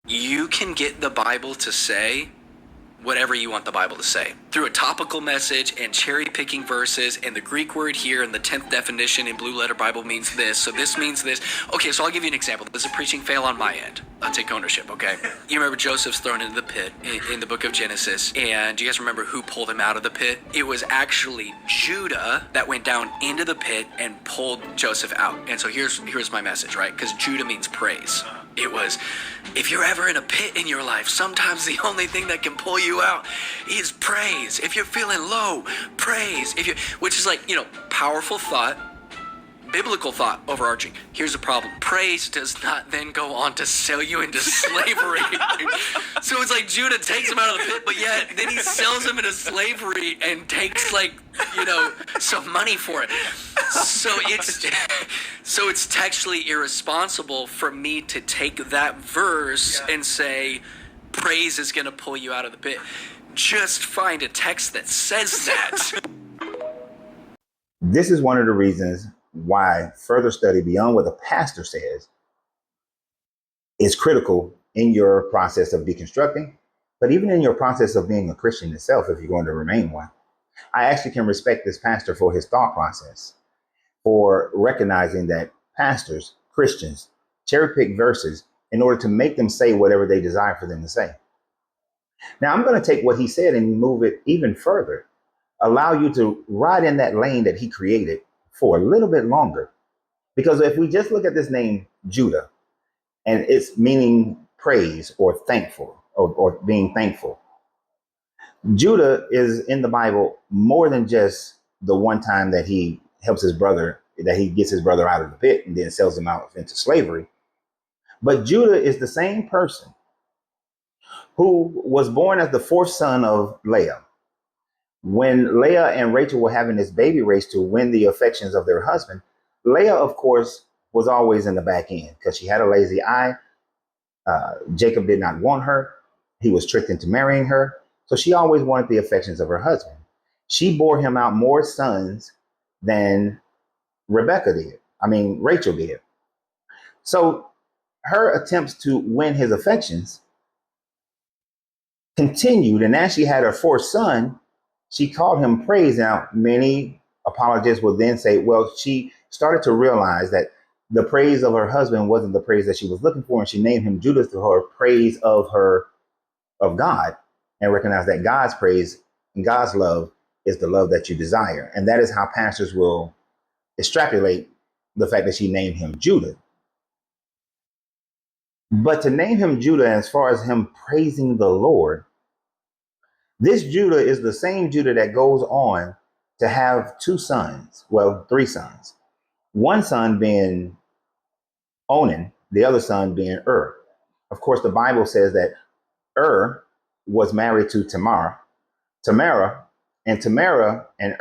You can get the Bible to say whatever you want the Bible to say through a topical message and cherry picking verses, and the Greek word here and the 10th definition in Blue Letter Bible means this, so this means this. Okay, so I'll give you an example. This is a preaching fail on my end. I'll take ownership, okay? You remember Joseph's thrown into the pit in the book of Genesis, and do you guys remember who pulled him out of the pit? It was actually Judah that went down into the pit and pulled Joseph out. And so here's my message, right? Because Judah means praise. It was, if you're ever in a pit in your life, sometimes the only thing that can pull you out is praise. If you're feeling low, praise. Which is like, powerful thought, biblical thought, overarching. Here's the problem. Praise does not then go on to sell you into slavery. So it's like Judah takes him out of the pit, but yet then he sells him into slavery and takes some money for it. So it's textually irresponsible for me to take that verse and say praise is going to pull you out of the pit. Just find a text that says that. This is one of the reasons why further study beyond what the pastor says is critical in your process of deconstructing, but even in your process of being a Christian itself, if you're going to remain one. I actually can respect this pastor for his thought process, for recognizing that pastors, Christians, cherry pick verses in order to make them say whatever they desire for them to say. Now, I'm going to take what he said and move it even further, allow you to ride in that lane that he created for a little bit longer. Because if we just look at this name, Judah, and it's meaning praise or thankful or being thankful, Judah is in the Bible more than just the one time that he helps his brother, that he gets his brother out of the pit and then sells him out into slavery. But Judah is the same person who was born as the fourth son of Leah. When Leah and Rachel were having this baby race to win the affections of their husband, Leah, of course, was always in the back end because she had a lazy eye. Jacob did not want her. He was tricked into marrying her. So she always wanted the affections of her husband. She bore him out more sons than Rachel did. So her attempts to win his affections continued. And as she had her fourth son, she called him praise. Now, many apologists will then say, well, she started to realize that the praise of her husband wasn't the praise that she was looking for, and she named him Judah to her praise of God, and recognize that God's praise and God's love is the love that you desire. And that is how pastors will extrapolate the fact that she named him Judah. But to name him Judah, as far as him praising the Lord, this Judah is the same Judah that goes on to have two sons, well, three sons. One son being Onan, the other son being Of course, the Bible says that was married to Tamara, and Tamara and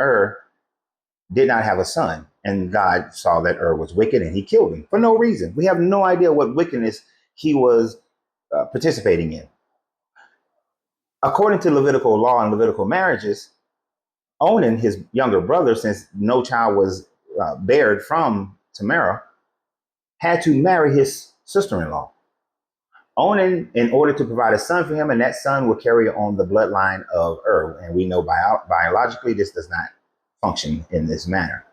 did not have a son. And God saw that was wicked and he killed him for no reason. We have no idea what wickedness he was participating in. According to Levitical law and Levitical marriages, Onan, his younger brother, since no child was bared from Tamara, had to marry his sister-in-law. Onan, in order to provide a son for him, and that son would carry on the bloodline of And we know biologically this does not function in this manner.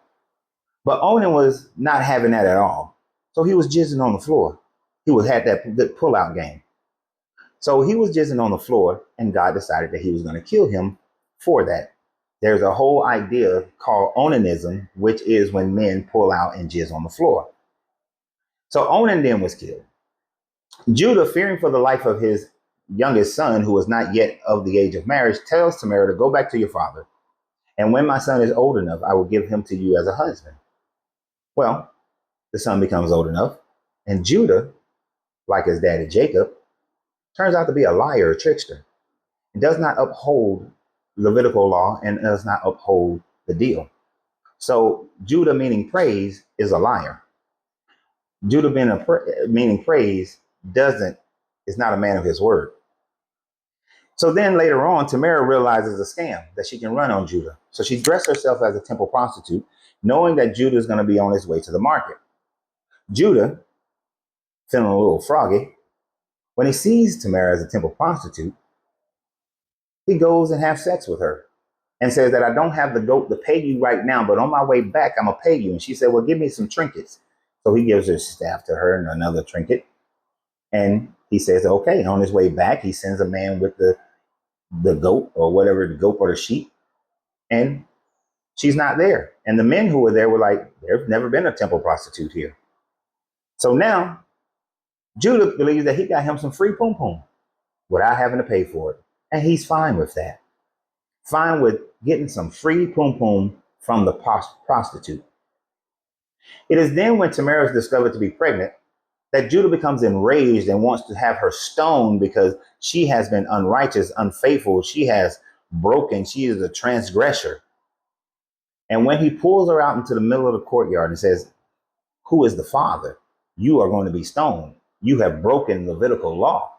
But Onan was not having that at all. So he was jizzing on the floor. He had that good pull-out game. So he was jizzing on the floor, and God decided that he was going to kill him for that. There's a whole idea called onanism, which is when men pull out and jizz on the floor. So Onan then was killed. Judah, fearing for the life of his youngest son, who was not yet of the age of marriage, tells Tamar to go back to your father. And when my son is old enough, I will give him to you as a husband. Well, the son becomes old enough, and Judah, like his daddy Jacob, turns out to be a liar, a trickster. It does not uphold Levitical law and does not uphold the deal. So Judah, meaning praise, is a liar. Judah meaning praise is not a man of his word. So then later on, Tamara realizes a scam that she can run on Judah. So she dressed herself as a temple prostitute, knowing that Judah is going to be on his way to the market. Judah, feeling a little froggy, When he sees Tamar as a temple prostitute, he goes and has sex with her and says that I don't have the goat to pay you right now, but on my way back, I'm going to pay you. And she said, well, give me some trinkets. So he gives his staff to her and another trinket. And he says, okay. And on his way back, he sends a man with the goat or whatever, the goat or the sheep. And she's not there. And the men who were there were like, there's never been a temple prostitute here. So now Judah believes that he got him some free poom poom without having to pay for it. And he's fine with that. Fine with getting some free poom poom from the prostitute. It is then when Tamar is discovered to be pregnant that Judah becomes enraged and wants to have her stoned because she has been unrighteous, unfaithful. She has broken. She is a transgressor. And when he pulls her out into the middle of the courtyard and says, who is the father? You are going to be stoned. You have broken Levitical law.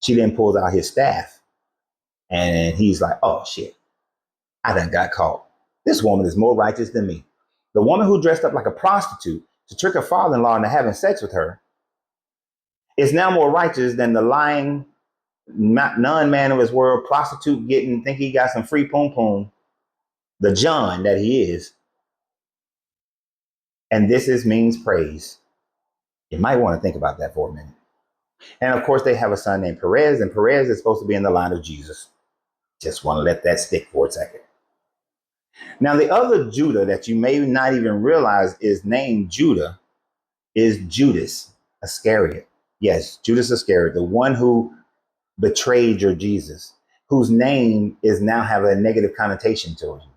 She then pulls out his staff and he's like, oh shit, I done got caught. This woman is more righteous than me. The woman who dressed up like a prostitute to trick her father-in-law into having sex with her is now more righteous than the lying non-man of his world prostitute think he got some free poom poom, the John that he is. And this means praise. You might want to think about that for a minute. And of course, they have a son named Perez, and Perez is supposed to be in the line of Jesus. Just want to let that stick for a second. Now, the other Judah that you may not even realize is named Judah is Judas Iscariot. Yes, Judas Iscariot, the one who betrayed your Jesus, whose name is now have a negative connotation to him.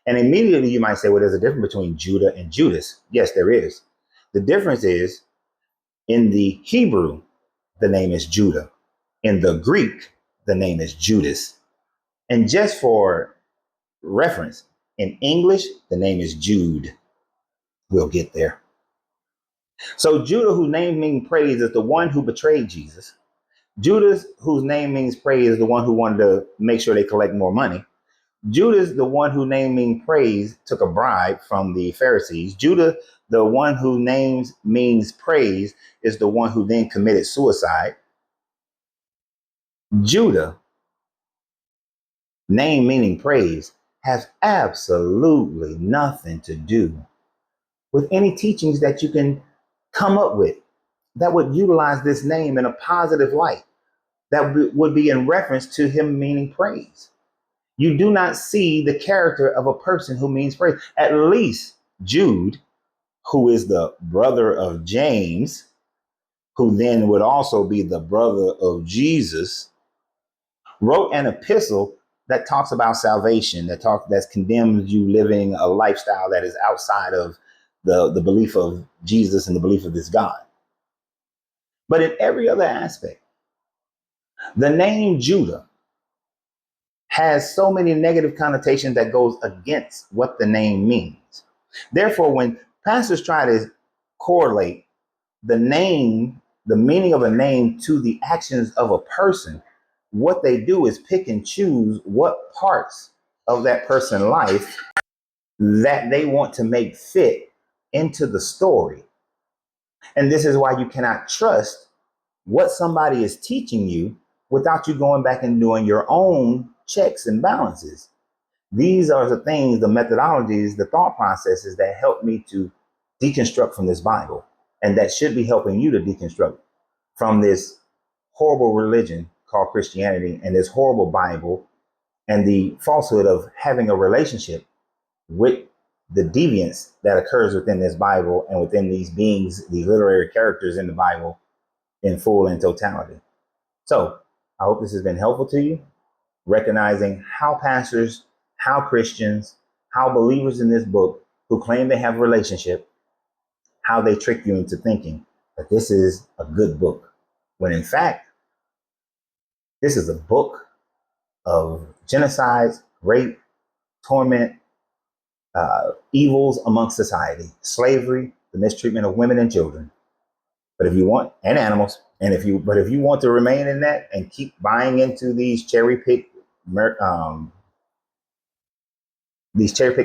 And immediately you might say, well, there's a difference between Judah and Judas. Yes, there is. The difference is in the Hebrew, the name is Judah. In the Greek, the name is Judas. And just for reference, in English, the name is Jude. We'll get there. So Judah, whose name means praise, is the one who betrayed Jesus. Judas, whose name means praise, is the one who wanted to make sure they collect more money. Judas, the one whose name means praise, took a bribe from the Pharisees. Judah, the one whose name means praise, is the one who then committed suicide. Judah, name meaning praise, has absolutely nothing to do with any teachings that you can come up with that would utilize this name in a positive light, that would be in reference to him meaning praise. You do not see the character of a person who means praise. At least Jude, who is the brother of James, who then would also be the brother of Jesus, wrote an epistle that talks about salvation, that condemns you living a lifestyle that is outside of the belief of Jesus and the belief of this God. But in every other aspect, the name Judah has so many negative connotations that goes against what the name means. Therefore, when pastors try to correlate the name, the meaning of a name to the actions of a person, what they do is pick and choose what parts of that person's life that they want to make fit into the story. And this is why you cannot trust what somebody is teaching you without you going back and doing your own checks and balances. These are the things, the methodologies, the thought processes that help me to deconstruct from this Bible, and that should be helping you to deconstruct from this horrible religion called Christianity and this horrible Bible and the falsehood of having a relationship with the deviance that occurs within this Bible and within these beings, these literary characters in the Bible in full and totality. So I hope this has been helpful to you, recognizing how pastors, how Christians, how believers in this book who claim they have a relationship, how they trick you into thinking that this is a good book, when in fact, this is a book of genocides, rape, torment, evils amongst society, slavery, the mistreatment of women and children. But if you want, and animals, if you want to remain in that and keep buying into these cherry pick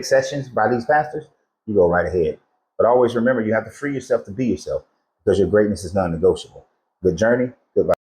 sessions by these pastors, you go right ahead. But always remember, you have to free yourself to be yourself, because your greatness is non-negotiable. Good journey. Goodbye.